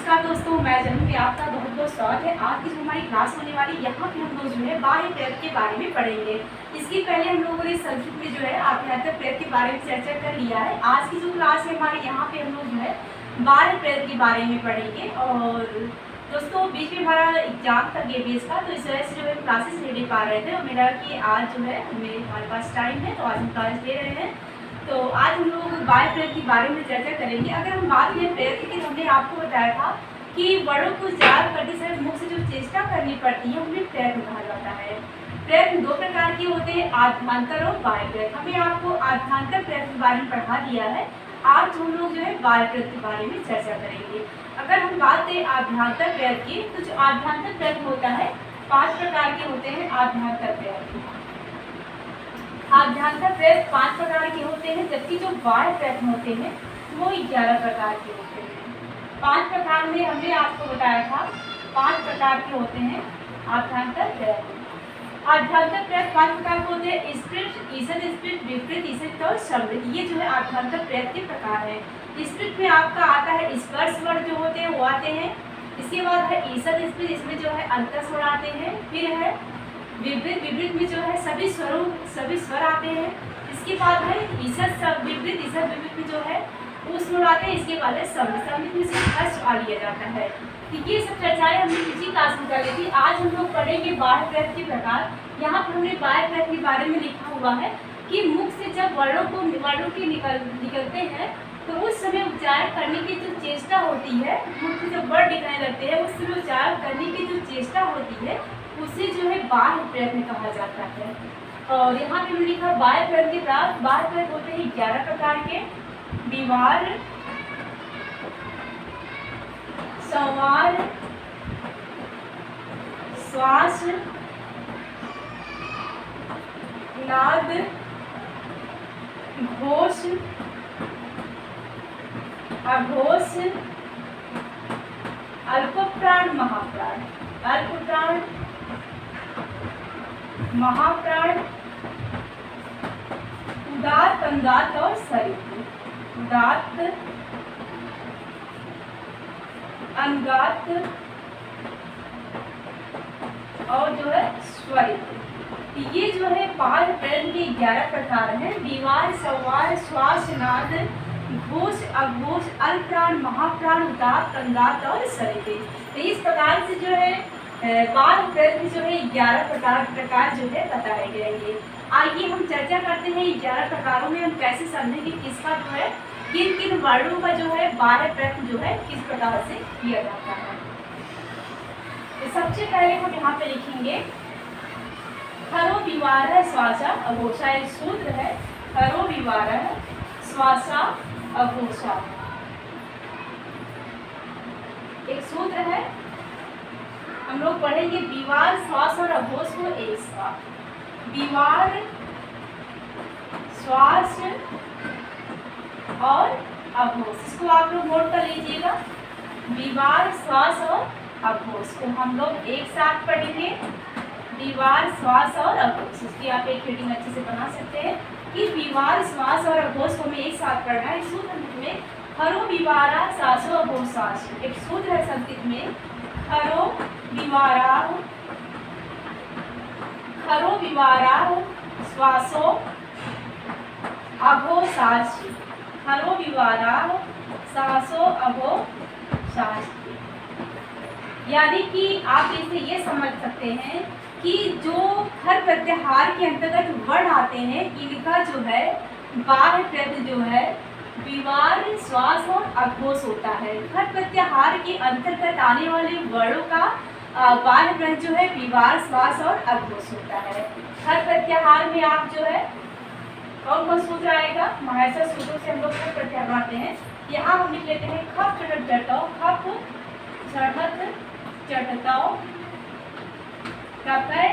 नमस्कार दोस्तों, मैं जनू आपका बहुत बहुत स्वागत है। आज की जो हमारी क्लास होने वाली, यहाँ पे हम लोग जो है बाह्य प्रेरक के बारे में पढ़ेंगे। इसके पहले हम लोगों ने संस्कृत में जो है आभ्यंतर प्रेरक के बारे में चर्चा कर लिया है। आज की जो क्लास है हमारे यहाँ पे हम लोग जो है बाह्य प्रेरक के बारे में पढ़ेंगे। और दोस्तों बीच में हमारा एग्जाम था गेबीएस का, तो इस वजह से जो है क्लासेस नहीं ले पा रहे थे और मेरा कि आज जो है हमारे पास टाइम है तो आज हम क्लास ले रहे हैं। तो आज हम लोग बाह्य प्रेरक के बारे में चर्चा करेंगे। अगर हम बात करें प्रेरक की, तो हमने आपको बताया था कि वर्णों को जाग करते समय मुख से जो चेष्टा करनी पड़ती है उन्हें प्रेरक कहा जाता है। प्रेरक दो प्रकार के होते हैं, आभ्यंतर और बाह्य प्रेरक। हमने आपको आभ्यंतर प्रेरक के बारे में पढ़ा दिया है। आज हम लोग जो है बाह्य प्रेरक के बारे में चर्चा करेंगे। अगर हम बात करें आभ्यंतर प्रेरक की, तो जो आभ्यंतर प्रेरक होता है 5 प्रकार के होते हैं। आभ्यंतर प्रेरक प्रेरक 5 प्रकार के होते हैं, जबकि जो बाह्य प्रेरक होते हैं वो 11 प्रकार के होते हैं। 5 प्रकार में हमने आपको बताया था 5 प्रकार के होते हैं आभ्यंतर प्रेरक। आभ्यंतर प्रेरक 5 प्रकार के होते हैं, स्पृष्ट, ईषद स्पृष्ट, विपरीत ईषद और समृद्ध। ये जो है आभ्यंतर प्रेरक के प्रकार है। स्पृष्ट में आपका आता है स्पर्श वर्ण जो होते हैं वो आते हैं। इसके बाद है ईषद स्पृष्ट, इसमें जो है अंतर स्वर आते हैं। फिर है विपरीत, विपरीत में जो है सभी स्वर आते हैं। इसके बाद है ईषद विपरीत, ईषद विपरीत में जो है वो स्वर आते हैं। इसके बाद है समृद्ध, समृद्ध में से हर्ष आ लिया जाता है। तो ये सब चर्चाएं हमने पिछली क्लास में कर ली थी। आज हम लोग पढ़ेंगे बाह्य प्रेरक के प्रकार। यहाँ पर हमने बाह्य प्रेरक के बारे में लिखा हुआ है कि मुख से जब वर्णों के निकलते हैं तो उस समय उच्चारण करने की जो चेष्टा होती है, मुख से जब वर्ण निकलने लगते हैं उस समय उच्चारण करने की जो चेष्टा होती है उसे जो है बाह्य प्रेरक कहा जाता है। और यहाँ पे हमने लिखा बाह्य प्रेरक के प्रकार। बाह्य प्रेरक होते हैं 11 प्रकार के। विवार, संवार, श्वास, नाद, घोष, अघोष, अल्पप्राण, महाप्राण। अल्पप्राण, महाप्राण, उदात्त, अनुदात्त और स्वरित। उदात्त, अनुदात्त और जो है स्वरित। ये जो है बाह्य प्रेरक के 11 प्रकार हैं। विवार, संवार, श्वास, नाद, घोष, अघोष, अल्पप्राण, महाप्राण, उदात्त, अनुदात्त और स्वरित। तो इस प्रकार से जो है बाह्य प्रेरक जो है 11 प्रकार जो है बताए गए। आइए हम चर्चा करते हैं 11 प्रकारों में हम कैसे समझेंगे किसका जो है किन किन वर्णों का जो है बाह्य प्रेरक जो है किस प्रकार से किया जाता है। तो सबसे पहले हम यहाँ पे लिखेंगे खरो विवार श्वासा अघोषा। एक सूत्र है, खरो विवार श्वासा अघोषा। एक सूत्र है, हम लोग पढ़ेंगे विवार, श्वास और अघोष को एक साथ। विवार, श्वास और अघोष, इसको आप लोग नोट कर लीजिएगा। विवार, श्वास और अघोष को हम लोग एक साथ पढ़ेंगे। विवार, श्वास और अघोष, इसकी आप एक रीडिंग अच्छे से बना सकते हैं कि विवार, श्वास और अघोष को हमें एक साथ पढ़ना है। सूत्र में खरो विवारा सासो अघोषास। एक सूत्र है संस्कृत में, खरो विवारा, खरो विवारा श्वासो अघोषास। खरो विवारा श्वासो अघोषास। यानी कि आप इसे ये समझ सकते हैं कि जो खर प्रत्याहार के अंतर्गत वर्ण आते हैं इनका जो है बाह्य प्रेरक जो है विवार, श्वास और अघोष होता है। खर प्रत्याहार के अंतर्गत आने वाले वर्णों का बाह्य प्रेरक जो है विवार, श्वास और अघोष होता है। खर प्रत्याहार में आप जो है कौन कौन सूत्र आएगा, महर्षि सूत्रों से हम लोग खर प्रत्याहार बनाते हैं। यहाँ हम लिख लेते हैं खप चटत जटौ, खप चढ़त चटतौ, कपय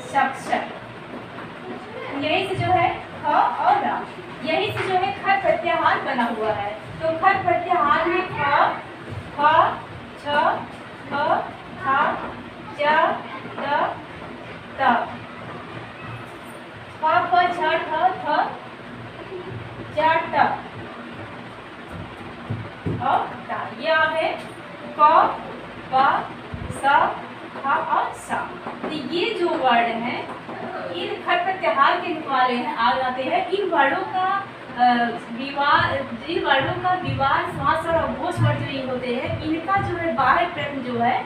शक्षक। यही से जो है ख और रा, यही से जो है खर प्रत्याहार बना हुआ है। तो खर प्रत्याहार में ख, छ, ख, था, च, त, प, छ, ठ, थ, च, ट और ता। ये क, प, स, ख और स। तो ये जो वर्ड हैं इन खट प्रत्याहार के वाले हैं आ जाते हैं। इन वर्डों का विवाद श्वास और अघोष वर्ड जो ये होते हैं इनका जो है बाह्य प्रश्न जो है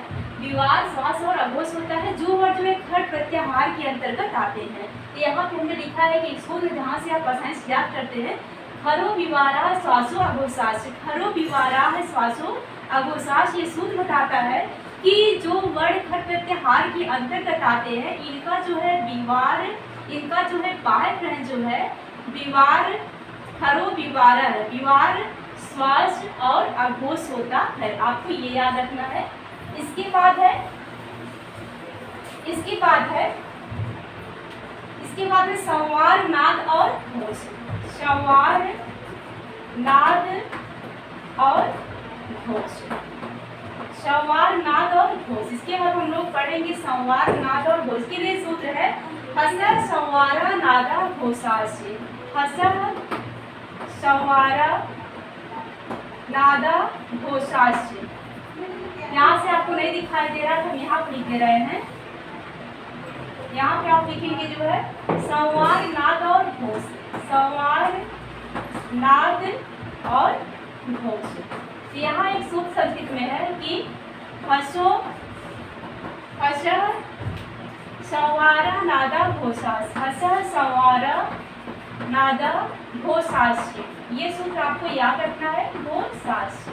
विवाद श्वास और अघोष होता है, जो वर्ड जो है खट प्रत्याहार के अंतर्गत आते हैं। तो यहाँ पे हमने लिखा है कि सूत्र जहाँ से आप आसानी से याद करते हैं, खरो विवारा श्वासो अघोषाश। खरो विवारा है श्वासो अघोषाश, ये सूत्र बताता है कि जो वर्ड खट प्रत्याहार के अंतर्गत आते हैं इनका जो है विवार, इनका जो है बाह्य प्रश्न जो है विवार खरो विवारा है, विवार श्वास और अघोष होता है। आपको ये याद रखना है। इसके बाद है संवार नाद और घोष। संवार नाद और घोष, संवार नाद और घोष। इसके बाद हम लोग पढ़ेंगे संवार नाद और घोष के लिए सूत्र है हसर संवारा नादा घोषाशे। हसर संवारा नादा घोषाशे। यहाँ से आपको नहीं दिखाई दे रहा है, हम यहाँ पर लिख दे रहे हैं। यहाँ पे आप लिखेंगे जो है संवार नाद और घोष, संवार नाद और घोष। यहाँ एक सूत्र संस्कृत में है कि हसो हस संवारा नादा घोषास, हस संवारा नादा घोषास। ये सूत्र आपको याद रखना है, घोषास।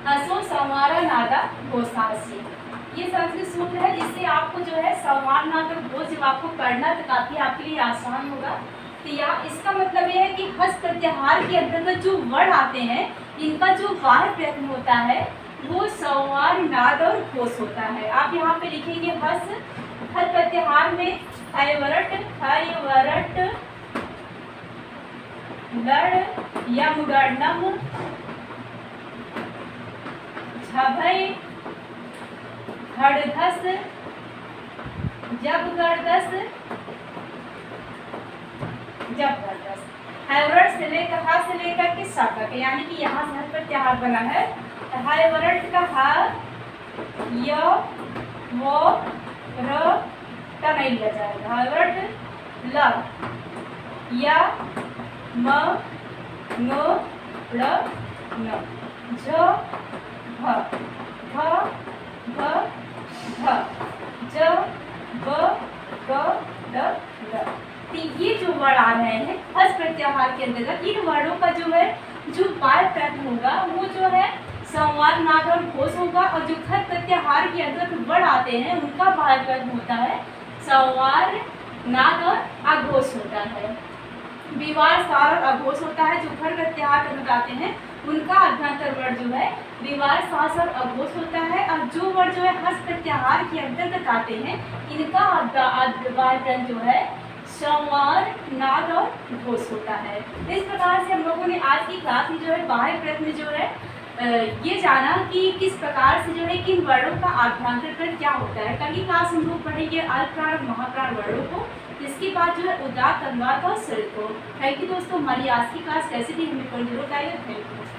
हसो संवारा नादा घोषास, ये संस्कृत सूत्र है जिससे आपको जो है संवार नाद और घोष जब आपको पढ़ना तो काफी आपके लिए आसान होगा। तो यहाँ इसका मतलब यह है कि हस प्रत्याहार के अंतर्गत जो वर्ड आते हैं इनका जो बाह्य प्रयत्न होता है वो संवार नाद और घोष होता है। आप यहाँ पे लिखेंगे हस प्रत्याहार में हैवरट लड़ यम गणम झभय हड़धस जब गर्दस जब गर्दस। हैवरट से लेकर हा से लेकर के सा तक, यानी कि यहाँ से हस प्रत्याहार बना है। हैवरट का हा य वो र का नहीं लिया जाएगा। हैवरट ल या म नो ड़ न झ भ भ भ ध ज ब ग ड ड। ये जो वर्ड आ रहे हैं हस प्रत्याहार के अंतर्गत, इन वर्डों का जो है जो बाह्य प्रयत्न होगा वो जो है संवार नाद और घोष होगा, और जो खट प्रत्याहार के अंतर्गत वर्ड आते हैं उनका बाह्य प्रयत्न होता है संवार नाद और अघोष होता है। विवार सार और अघोष होता है, जो खट प्रत्याहार के अंतर्गत आते हैं उनका अभ्यंतर वर्ड जो है विवार सास और अघोष होता है, और जो वर्ड जो है हस प्रत्याहार के अंतर्गत आते हैं इनका बाह्य प्रयत्न जो है संवार नाद और घोष होता है। इस प्रकार से हम लोगों ने आज की क्लास में जो है बाह्य प्रयत्न जो है ये जाना कि किस प्रकार से जो है किन वर्णों का आभ्यंतर प्रयत्न क्या होता है। कल की क्लास हम लोग पढ़ेंगे अल्पप्राण और महाप्राण वर्णों को, जिसके बाद जो है उदात्त अनुदात्त और स्वरित को। थैंक यू दोस्तों, हमारी आज की क्लास कैसी थी हमें जरूर बताइए। Thank you.